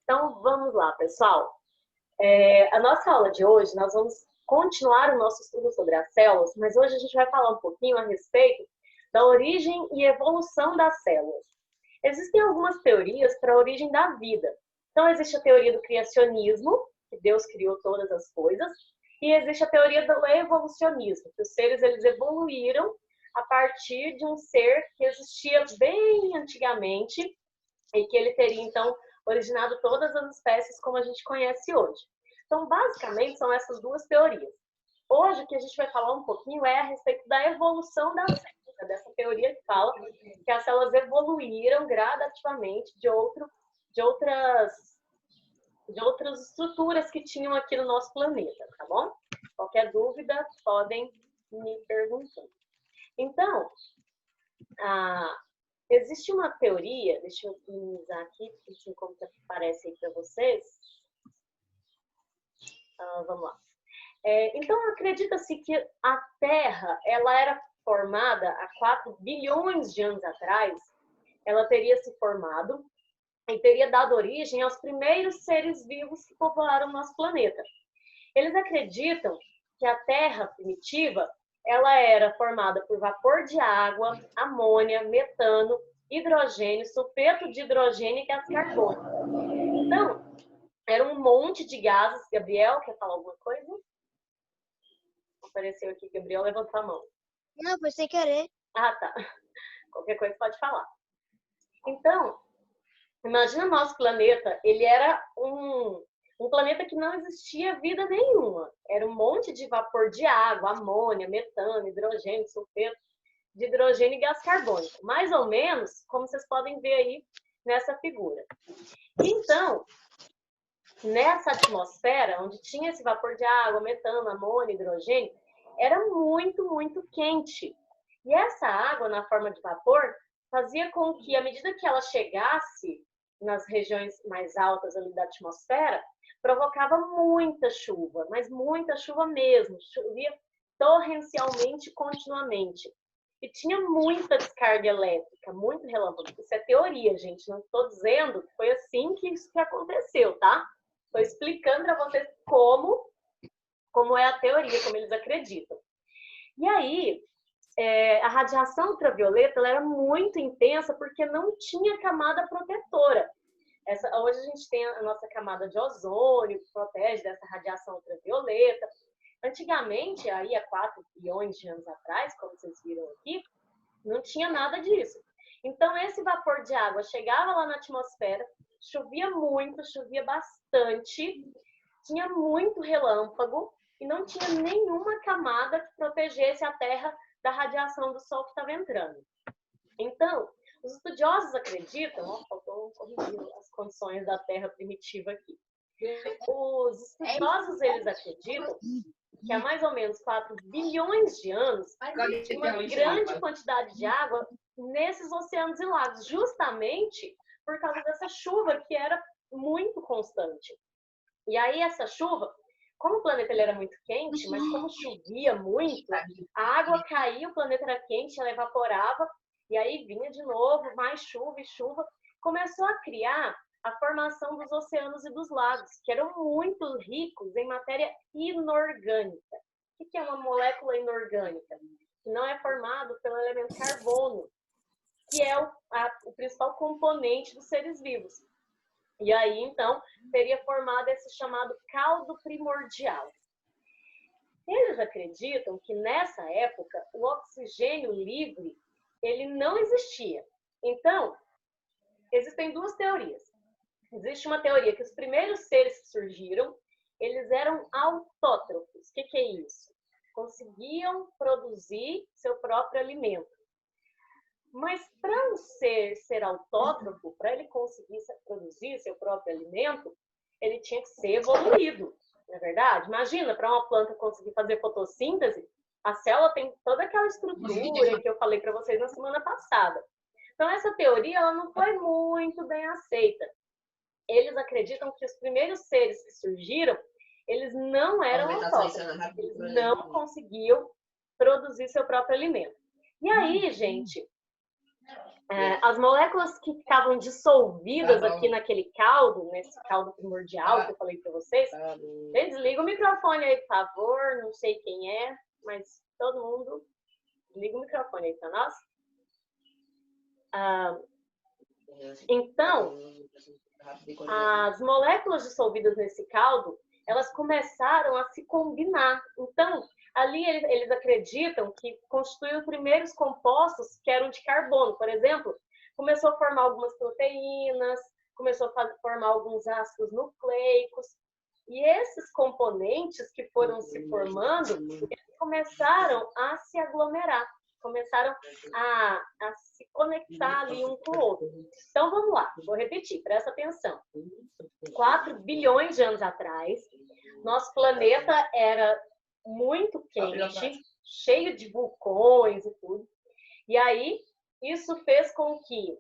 Então, vamos lá, pessoal. A nossa aula de hoje, nós vamos continuar o nosso estudo sobre as células, mas hoje a gente vai falar um pouquinho a respeito da origem e evolução das células. Existem algumas teorias para a origem da vida. Então, existe a teoria do criacionismo, que Deus criou todas as coisas, e existe a teoria do evolucionismo, que os seres eles evoluíram a partir de um ser que existia bem antigamente e que ele teria, então, originado todas as espécies como a gente conhece hoje. Então, basicamente, são essas duas teorias. Hoje, o que a gente vai falar um pouquinho é a respeito da evolução das células, dessa teoria que fala que as células evoluíram gradativamente de outras estruturas que tinham aqui no nosso planeta, tá bom? Qualquer dúvida, podem me perguntar. Então, existe uma teoria, deixa eu minimizar aqui, assim como aparece aí para vocês. Vamos lá. Então, acredita-se que a Terra, ela era formada há 4 bilhões de anos atrás, ela teria se formado e teria dado origem aos primeiros seres vivos que popularam o nosso planeta. Eles acreditam que a Terra primitiva, ela era formada por vapor de água, amônia, metano, hidrogênio, sulfeto de hidrogênio e gás carbônico. Então, era um monte de gases. Gabriel, quer falar alguma coisa? Apareceu aqui, Gabriel, levantou a mão. Não, foi sem querer. Ah, tá. Qualquer coisa pode falar. Então, imagina o nosso planeta, ele era um planeta que não existia vida nenhuma. Era um monte de vapor de água, amônia, metano, hidrogênio, sulfeto de hidrogênio e gás carbônico. Mais ou menos, como vocês podem ver aí nessa figura. Então, nessa atmosfera, onde tinha esse vapor de água, metano, amônia, hidrogênio, era muito, muito quente. E essa água, na forma de vapor, fazia com que, à medida que ela chegasse nas regiões mais altas ali da atmosfera, provocava muita chuva, mas muita chuva mesmo, chovia torrencialmente, continuamente. E tinha muita descarga elétrica, muito relâmpago. Isso é teoria, gente, não estou dizendo que foi assim que isso que aconteceu, tá? Estou explicando para vocês como é a teoria, como eles acreditam. E aí, a radiação ultravioleta ela era muito intensa porque não tinha camada protetora. Hoje a gente tem a nossa camada de ozônio, que protege dessa radiação ultravioleta. Antigamente, aí há 4 bilhões de anos atrás, como vocês viram aqui, não tinha nada disso. Então, esse vapor de água chegava lá na atmosfera, chovia muito, chovia bastante, tinha muito relâmpago e não tinha nenhuma camada que protegesse a Terra da radiação do Sol que estava entrando. Então, os estudiosos acreditam, faltou corrigir as condições da Terra primitiva aqui. Os estudiosos, eles acreditam que há mais ou menos 4 bilhões de anos, tinha uma grande quantidade de água nesses oceanos e lagos, justamente por causa dessa chuva que era muito constante. E aí essa chuva, como o planeta ele era muito quente, mas como chovia muito, a água caía, o planeta era quente, ela evaporava, e aí vinha de novo mais chuva e chuva, começou a criar a formação dos oceanos e dos lagos, que eram muito ricos em matéria inorgânica. O que é uma molécula inorgânica? Que não é formado pelo elemento carbono, que é o principal componente dos seres vivos. E aí, então, teria formado esse chamado caldo primordial. Eles acreditam que nessa época o oxigênio livre ele não existia. Então, existem duas teorias. Existe uma teoria que os primeiros seres que surgiram, eles eram autótrofos. O que é isso? Conseguiam produzir seu próprio alimento. Mas para um ser autótrofo, para ele conseguir produzir seu próprio alimento, ele tinha que ser evoluído, não é verdade? Imagina, para uma planta conseguir fazer fotossíntese, a célula tem toda aquela estrutura que eu falei para vocês na semana passada. Então, essa teoria ela não foi muito bem aceita. Eles acreditam que os primeiros seres que surgiram, eles não eram autótrofos, eles não conseguiam produzir seu próprio alimento. E aí, gente, As moléculas que ficavam dissolvidas aqui naquele caldo, nesse caldo primordial que eu falei para vocês, desliga o microfone aí, por favor, não sei quem é, mas todo mundo desliga o microfone aí para nós. Então, as moléculas dissolvidas nesse caldo, elas começaram a se combinar. Então, ali eles acreditam que constituem os primeiros compostos que eram de carbono. Por exemplo, começou a formar algumas proteínas, começou a formar alguns ácidos nucleicos. E esses componentes que foram se formando, eles começaram a se aglomerar, começaram a se conectar ali um com o outro. Então, vamos lá, vou repetir, presta atenção. 4 bilhões de anos atrás, nosso planeta era muito quente, cheio de vulcões e tudo. E aí, isso fez com que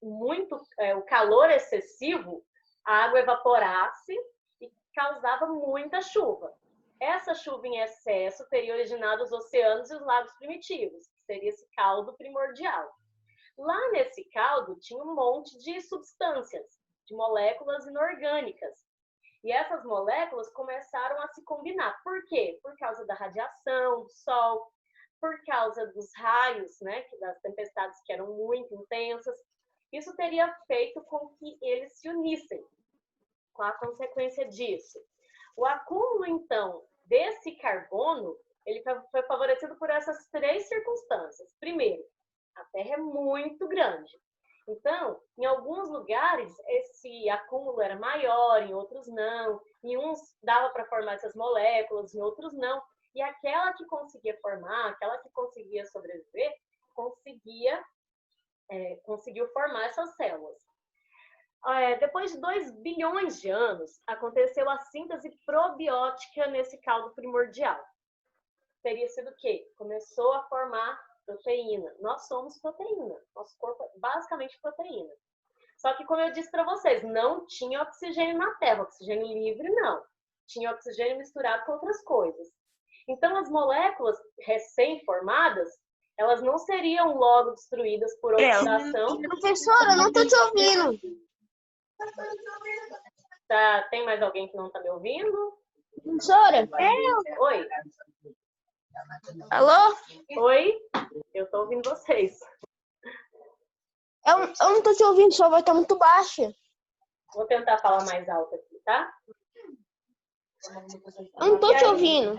o calor excessivo, a água evaporasse e causava muita chuva. Essa chuva em excesso teria originado os oceanos e os lagos primitivos, que seria esse caldo primordial. Lá nesse caldo tinha um monte de substâncias, de moléculas inorgânicas. E essas moléculas começaram a se combinar. Por quê? Por causa da radiação do Sol, por causa dos raios, né, das tempestades que eram muito intensas. Isso teria feito com que eles se unissem. Qual a consequência disso? O acúmulo, então, desse carbono, ele foi favorecido por essas 3 circunstâncias. Primeiro, a Terra é muito grande. Então, em alguns lugares, esse acúmulo era maior, em outros não. Em uns dava para formar essas moléculas, em outros não. E aquela que conseguia formar, aquela que conseguia sobreviver, conseguiu formar essas células. Depois de 2 bilhões de anos, aconteceu a síntese probiótica nesse caldo primordial. Teria sido o quê? Começou a formar proteína. Nós somos proteína. Nosso corpo é basicamente proteína. Só que, como eu disse para vocês, não tinha oxigênio na Terra. Oxigênio livre, não. Tinha oxigênio misturado com outras coisas. Então, as moléculas recém-formadas, elas não seriam logo destruídas por oxidação. Professora, eu não estou te ouvindo. Tem mais alguém que não está me ouvindo? Professora? Oi. Alô? Oi? Eu estou ouvindo vocês. Eu não estou te ouvindo, sua voz está muito baixa. Vou tentar falar mais alto aqui, tá? Eu não estou te ouvindo.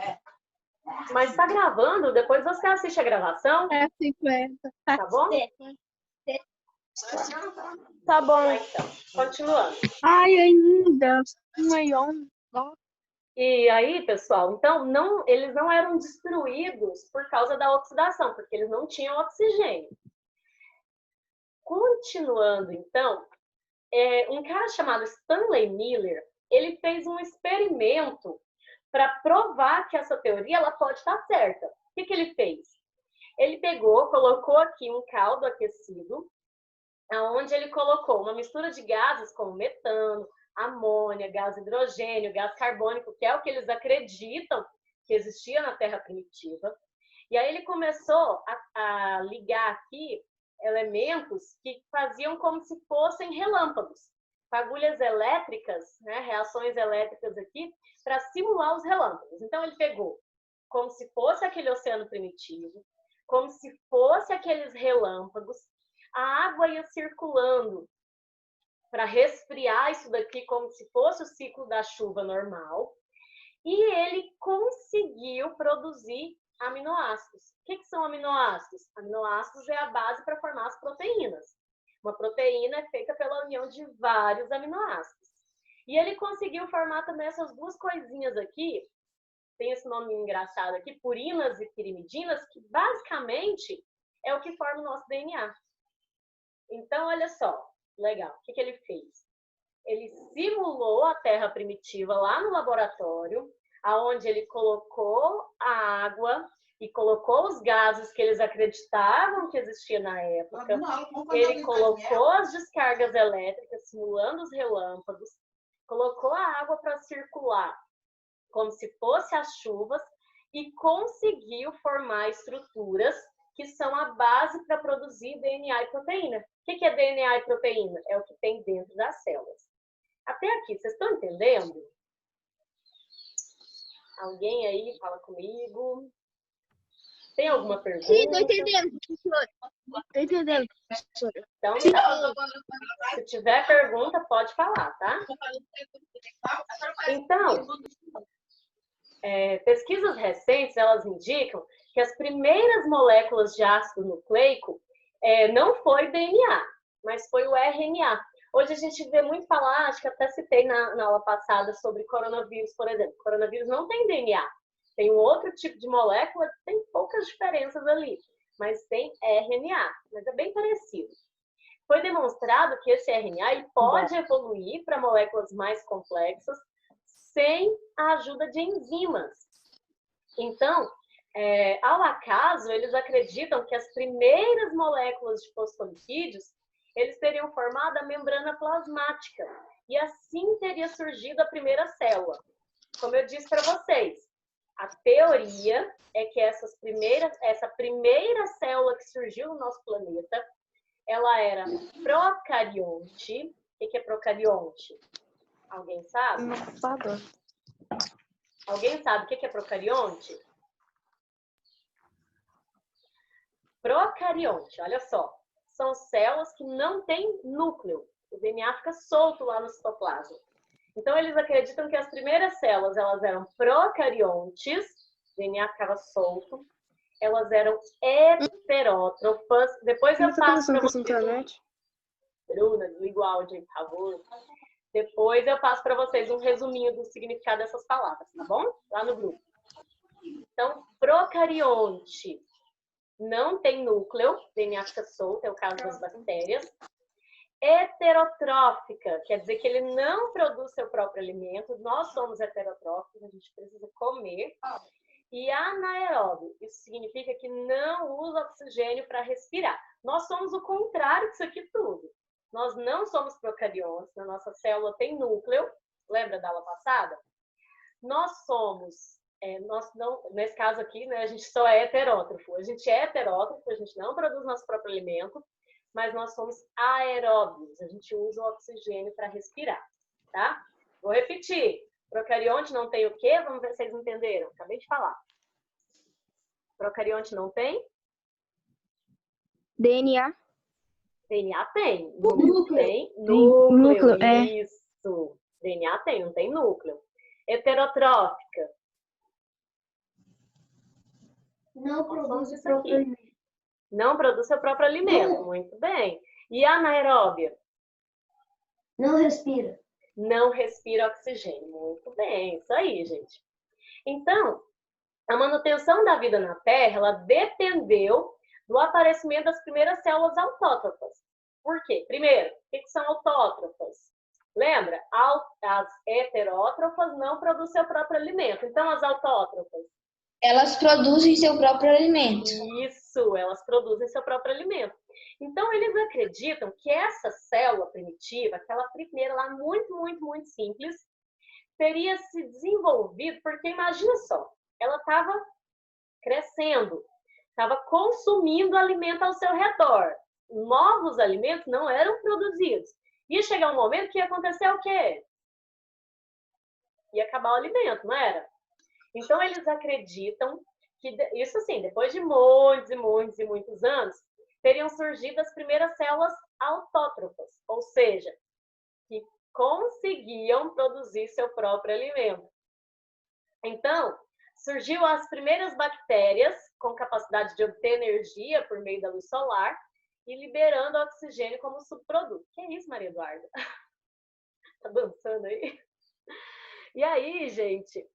Mas está gravando? Depois você assiste a gravação? 50. Tá bom? Tá bom. Então, continuando. Ai, ainda. E aí, pessoal, então eles não eram destruídos por causa da oxidação, porque eles não tinham oxigênio. Continuando, então, um cara chamado Stanley Miller, ele fez um experimento para provar que essa teoria ela pode estar certa. O que ele fez? Ele colocou aqui um caldo aquecido, onde ele colocou uma mistura de gases como metano, amônia, gás hidrogênio, gás carbônico, que é o que eles acreditam que existia na Terra primitiva. E aí ele começou a ligar aqui elementos que faziam como se fossem relâmpagos, fagulhas elétricas, né, reações elétricas aqui, para simular os relâmpagos. Então ele pegou como se fosse aquele oceano primitivo, como se fosse aqueles relâmpagos, a água ia circulando para resfriar isso daqui como se fosse o ciclo da chuva normal, e ele conseguiu produzir aminoácidos. O que são aminoácidos? Aminoácidos é a base para formar as proteínas. Uma proteína é feita pela união de vários aminoácidos. E ele conseguiu formar também essas 2 coisinhas aqui, tem esse nome engraçado aqui, purinas e pirimidinas, que basicamente é o que forma o nosso DNA. Então, olha só, legal, o que ele fez? Ele simulou a Terra primitiva lá no laboratório, aonde ele colocou a água e colocou os gases que eles acreditavam que existia na época. Ele colocou as descargas elétricas, simulando os relâmpagos, colocou a água para circular como se fosse as chuvas e conseguiu formar estruturas que são a base para produzir DNA e proteína. O que é DNA e proteína? É o que tem dentro das células. Até aqui, vocês estão entendendo? Alguém aí fala comigo? Tem alguma pergunta? Sim, tô entendendo, professora. Tô entendendo, professora. Então, se tiver pergunta, pode falar, tá? Então, pesquisas recentes, elas indicam que as primeiras moléculas de ácido nucleico não foi DNA, mas foi o RNA. Hoje a gente vê muito falar, acho que até citei na aula passada sobre coronavírus, por exemplo. Coronavírus não tem DNA. Tem um outro tipo de molécula que tem poucas diferenças ali, mas tem RNA, mas é bem parecido. Foi demonstrado que esse RNA ele pode evoluir para moléculas mais complexas sem a ajuda de enzimas. Então, ao acaso, eles acreditam que as primeiras moléculas de fosfolipídios eles teriam formado a membrana plasmática e assim teria surgido a primeira célula. Como eu disse para vocês, a teoria é que essa primeira célula que surgiu no nosso planeta, ela era procarionte. O que é procarionte? Alguém sabe? Alguém sabe o que é procarionte? Procarionte, olha só. São células que não têm núcleo. O DNA fica solto lá no citoplasma. Então, eles acreditam que as primeiras células, elas eram procariontes, o DNA ficava solto, elas eram heterótrofas. Depois eu passo para vocês... Bruna, desliga o áudio aí, por favor. Depois eu passo para vocês um resuminho do significado dessas palavras, tá bom? Lá no grupo. Então, procarionte não tem núcleo, DNA fica solto, é o caso das bactérias. Heterotrófica, quer dizer que ele não produz seu próprio alimento, nós somos heterotróficos, a gente precisa comer. E anaeróbio, isso significa que não usa oxigênio para respirar. Nós somos o contrário disso aqui tudo. Nós não somos procariontes, a nossa célula tem núcleo, lembra da aula passada? Nós somos, nesse caso aqui, né, a gente só é heterótrofo. A gente é heterótrofo, a gente não produz nosso próprio alimento, mas nós somos aeróbios, a gente usa o oxigênio para respirar, tá? Vou repetir. Procarionte não tem o quê? Vamos ver se vocês entenderam. Acabei de falar. Procarionte não tem? DNA. DNA tem. Núcleo. Tem núcleo. É. Isso. DNA tem, não tem núcleo. Heterotrófica. Não produz isso o próprio aqui. alimento. Não produz seu próprio alimento. Muito bem. E anaeróbia? Não respira. Não respira oxigênio. Muito bem. Isso aí, gente. Então, a manutenção da vida na Terra, ela dependeu do aparecimento das primeiras células autótrofas. Por quê? Primeiro, o que são autótrofas? Lembra? As heterótrofas não produzem seu próprio alimento. Então, as autótrofas? Elas produzem seu próprio alimento. Isso, elas produzem seu próprio alimento. Então, eles acreditam que essa célula primitiva, aquela primeira lá, muito simples, teria se desenvolvido, porque imagina só, ela estava crescendo, estava consumindo alimento ao seu redor. Novos alimentos não eram produzidos. Ia chegar um momento que ia acontecer o quê? Ia acabar o alimento, não era? Então, eles acreditam que, isso assim, depois de muitos anos, teriam surgido as primeiras células autótrofas, ou seja, que conseguiam produzir seu próprio alimento. Então, surgiu as primeiras bactérias com capacidade de obter energia por meio da luz solar e liberando oxigênio como subproduto. Que é isso, Maria Eduarda? Tá dançando aí? E aí, gente,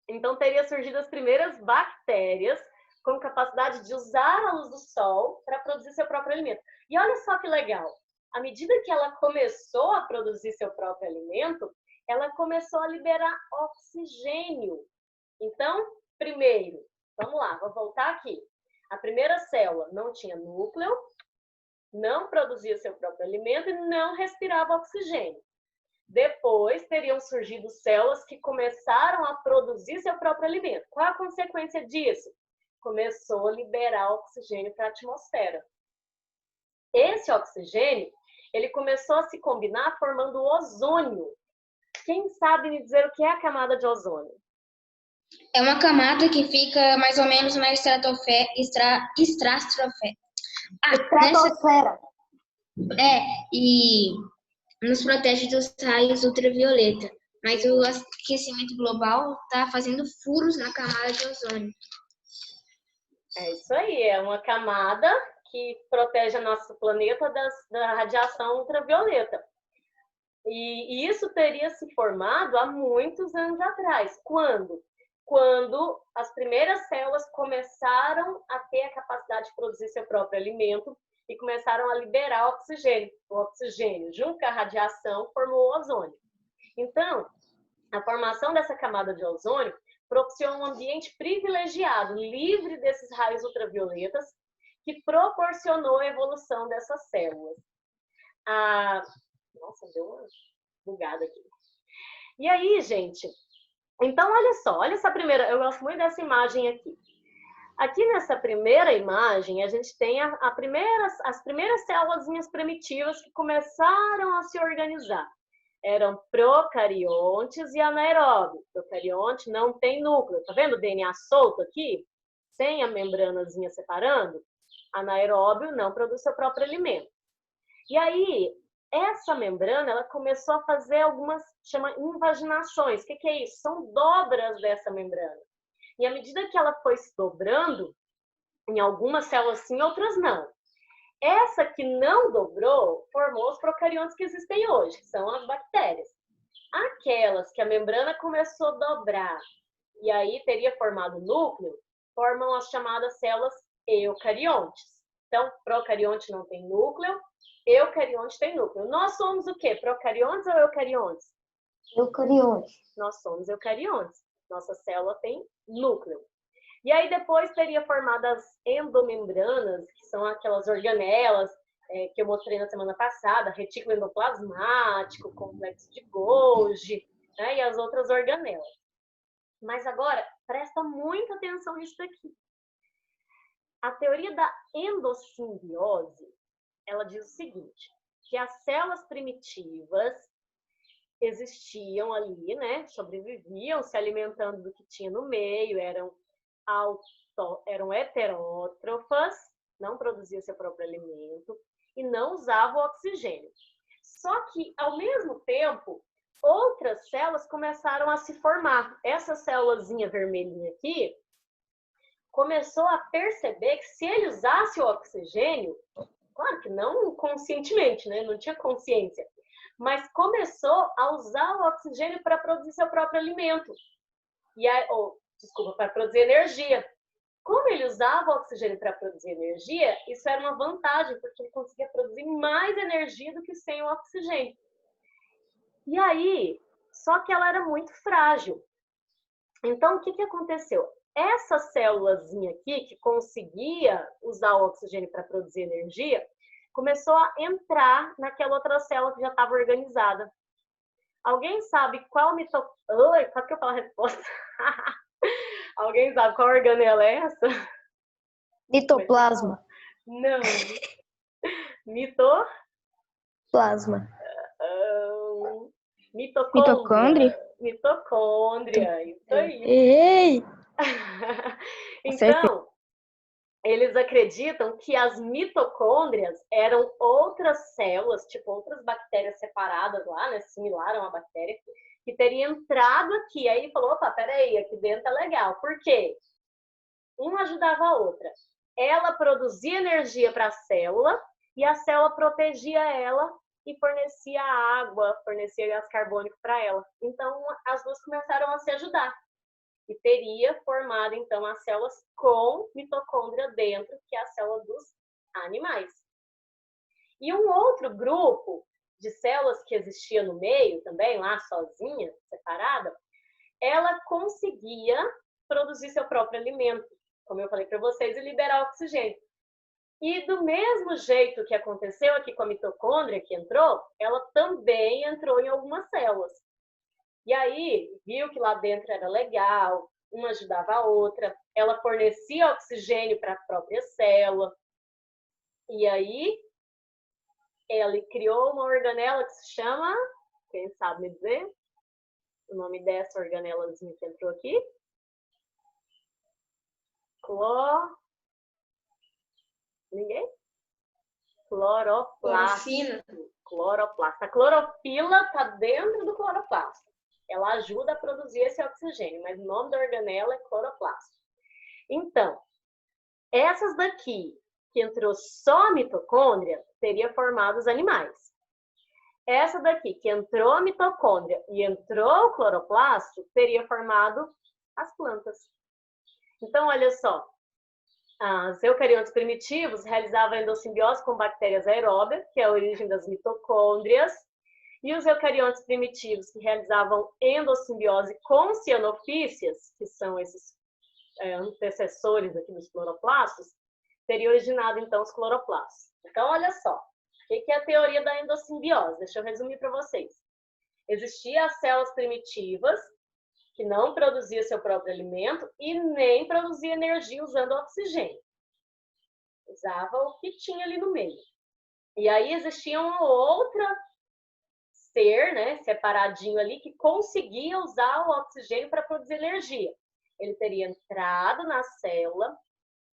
então teria surgido as primeiras bactérias com capacidade de usar a luz do sol para produzir seu próprio alimento. E olha só que legal, à medida que ela começou a produzir seu próprio alimento, ela começou a liberar oxigênio. Então, primeiro, vamos lá, vou voltar aqui. A primeira célula não tinha núcleo, não produzia seu próprio alimento e não respirava oxigênio. Depois teriam surgido células que começaram a produzir seu próprio alimento. Qual a consequência disso? começou a liberar oxigênio para a atmosfera. Esse oxigênio, ele começou a se combinar formando o ozônio. Quem sabe me dizer o que é a camada de ozônio? É uma camada que fica mais ou menos na estratosfera. Estratosfera. E nos protege dos raios ultravioleta. Mas o aquecimento global está fazendo furos na camada de ozônio. É isso aí, é uma camada que protege o nosso planeta da radiação ultravioleta. E isso teria se formado há muitos anos atrás. Quando? Quando as primeiras células começaram a ter a capacidade de produzir seu próprio alimento e começaram a liberar oxigênio. O oxigênio, junto com a radiação, formou o ozônio. Então, a formação dessa camada de ozônio propiciou um ambiente privilegiado, livre desses raios ultravioletas, que proporcionou a evolução dessas células. Nossa, deu uma bugada aqui. E aí, gente, então olha só, olha essa primeira, eu gosto muito dessa imagem aqui. Aqui nessa primeira imagem, a gente tem as primeiras células primitivas que começaram a se organizar. Eram procariontes e anaeróbios. Procarionte não tem núcleo. Tá vendo o DNA solto aqui? Sem a membranazinha separando? Anaeróbio não produz seu próprio alimento. E aí, essa membrana, ela começou a fazer algumas, chama invaginações. O que é isso? São dobras dessa membrana. E à medida que ela foi se dobrando, em algumas células sim, outras não. Essa que não dobrou formou os procariontes que existem hoje, que são as bactérias. Aquelas que a membrana começou a dobrar e aí teria formado núcleo, formam as chamadas células eucariontes. Então, procarionte não tem núcleo, eucarionte tem núcleo. Nós somos o quê? Procariontes ou eucariontes? Eucariontes. Nós somos eucariontes. Nossa célula tem núcleo. E aí depois teria formado as endomembranas, que são aquelas organelas que eu mostrei na semana passada, retículo endoplasmático, complexo de Golgi, né, e as outras organelas. Mas agora, presta muita atenção nisso daqui. A teoria da endossimbiose, ela diz o seguinte, que as células primitivas existiam ali, né, sobreviviam se alimentando do que tinha no meio, eram heterótrofas, não produziam seu próprio alimento e não usavam oxigênio. Só que, ao mesmo tempo, outras células começaram a se formar. Essa célulazinha vermelhinha aqui começou a perceber que se ele usasse o oxigênio, claro que não conscientemente, né? Não tinha consciência, mas começou a usar o oxigênio para produzir seu próprio alimento. E aí, para produzir energia. Como ele usava o oxigênio para produzir energia, isso era uma vantagem, porque ele conseguia produzir mais energia do que sem o oxigênio. E aí, só que ela era muito frágil. Então, o que aconteceu? Essa célulazinha aqui, que conseguia usar o oxigênio para produzir energia, começou a entrar naquela outra célula que já estava organizada. Alguém sabe qual mitocôndria? Oi, sabe que eu falo a resposta? Alguém sabe qual organela é essa? Mitoplasma. Não. Plasma. Mitocôndria. Mitocôndria, isso aí. Ei! Então, eles acreditam que as mitocôndrias eram outras células, tipo outras bactérias separadas lá, né, similar a uma bactéria, que teria entrado aqui. Aí ele falou, opa, peraí, aqui dentro é legal. Por quê? Uma ajudava a outra. Ela produzia energia para a célula e a célula protegia ela e fornecia água, fornecia gás carbônico para ela. Então, as duas começaram a se ajudar. E teria formado, então, as células com mitocôndria dentro, que é a célula dos animais. E um outro grupo de células que existia no meio também, lá sozinha, separada, ela conseguia produzir seu próprio alimento, como eu falei para vocês, e liberar oxigênio. E do mesmo jeito que aconteceu aqui com a mitocôndria que entrou, ela também entrou em algumas células. E aí, viu que lá dentro era legal, uma ajudava a outra, ela fornecia oxigênio para a própria célula. E aí, ela criou uma organela que se chama, quem sabe me dizer o nome dessa organelazinha que entrou aqui? Ninguém? Cloroplasto. Cloroplasto. A clorofila está dentro do cloroplasto. Ela ajuda a produzir esse oxigênio, mas o nome da organela é cloroplasto. Então, essas daqui, que entrou só a mitocôndria, teria formado os animais. Essa daqui, que entrou a mitocôndria e entrou o cloroplasto, teria formado as plantas. Então, olha só. Os eucariotos primitivos realizavam a endossimbiose com bactérias aeróbias, que é a origem das mitocôndrias, e os eucariotos primitivos que realizavam endossimbiose com cianofícias, que são esses antecessores aqui dos cloroplastos, teriam originado, então, os cloroplastos. Então, olha só, o que é a teoria da endossimbiose? Deixa eu resumir para vocês. Existiam as células primitivas, que não produzia seu próprio alimento e nem produzia energia usando oxigênio. Usava o que tinha ali no meio. E aí existia uma outra ser, né, separadinho ali, que conseguia usar o oxigênio para produzir energia. Ele teria entrado na célula,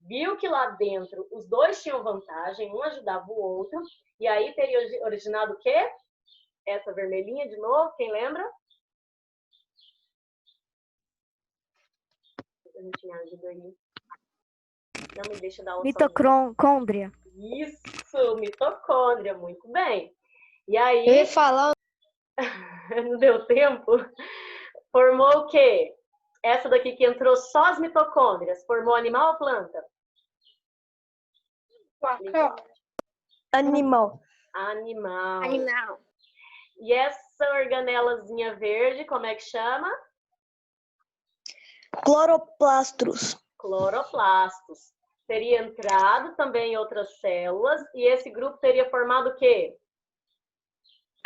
viu que lá dentro os dois tinham vantagem, um ajudava o outro, e aí teria originado o quê? Essa vermelhinha de novo, quem lembra? A gente me ajuda aí. Não me deixa dar o Mitocôndria. Isso, mitocôndria, muito bem. E aí... Eu ia falar... Não deu tempo? Formou o quê? Essa daqui que entrou só as mitocôndrias. Formou animal ou planta? Animal. Animal. E essa organelazinha verde, como é que chama? Cloroplastos. Cloroplastos. Teria entrado também em outras células e esse grupo teria formado o quê?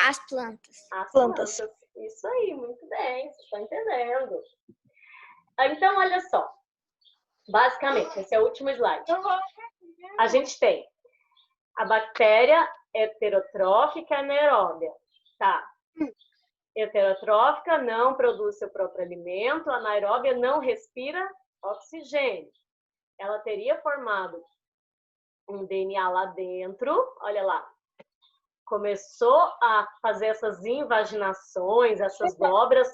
As plantas. As plantas. Isso aí, muito bem, vocês estão entendendo. Então, olha só. Basicamente, esse é o último slide. A gente tem a bactéria heterotrófica anaeróbia. Tá. Heterotrófica não produz seu próprio alimento, a anaeróbia não respira oxigênio. Ela teria formado um DNA lá dentro, olha lá. Começou a fazer essas invaginações, essas dobras,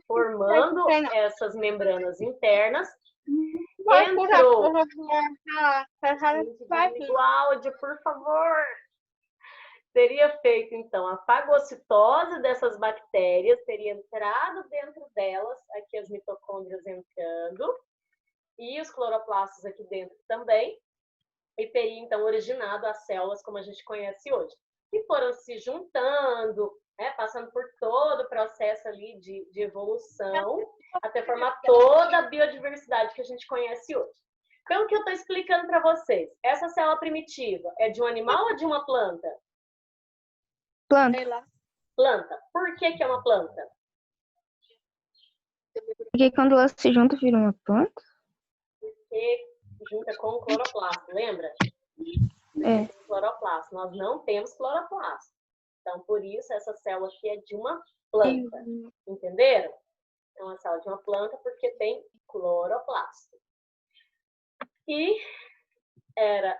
formando essas membranas internas. Entrou. Desliga o áudio, por favor. Teria feito, então, a fagocitose dessas bactérias, teria entrado dentro delas, aqui as mitocôndrias entrando, e os cloroplastos aqui dentro também, e teria, então, originado as células como a gente conhece hoje. E foram se juntando, né, passando por todo o processo ali de evolução, até formar toda a biodiversidade que a gente conhece hoje. Então, o que eu estou explicando para vocês? Essa célula primitiva é de um animal ou de uma planta? Planta. Planta. Por que é uma planta? Porque quando elas se juntam, viram uma planta? Porque junta com o cloroplasto, lembra? É. Cloroplasto. Nós não temos cloroplasto. Então, por isso, essa célula aqui é de uma planta. Entenderam? É uma célula de uma planta porque tem cloroplasto. E era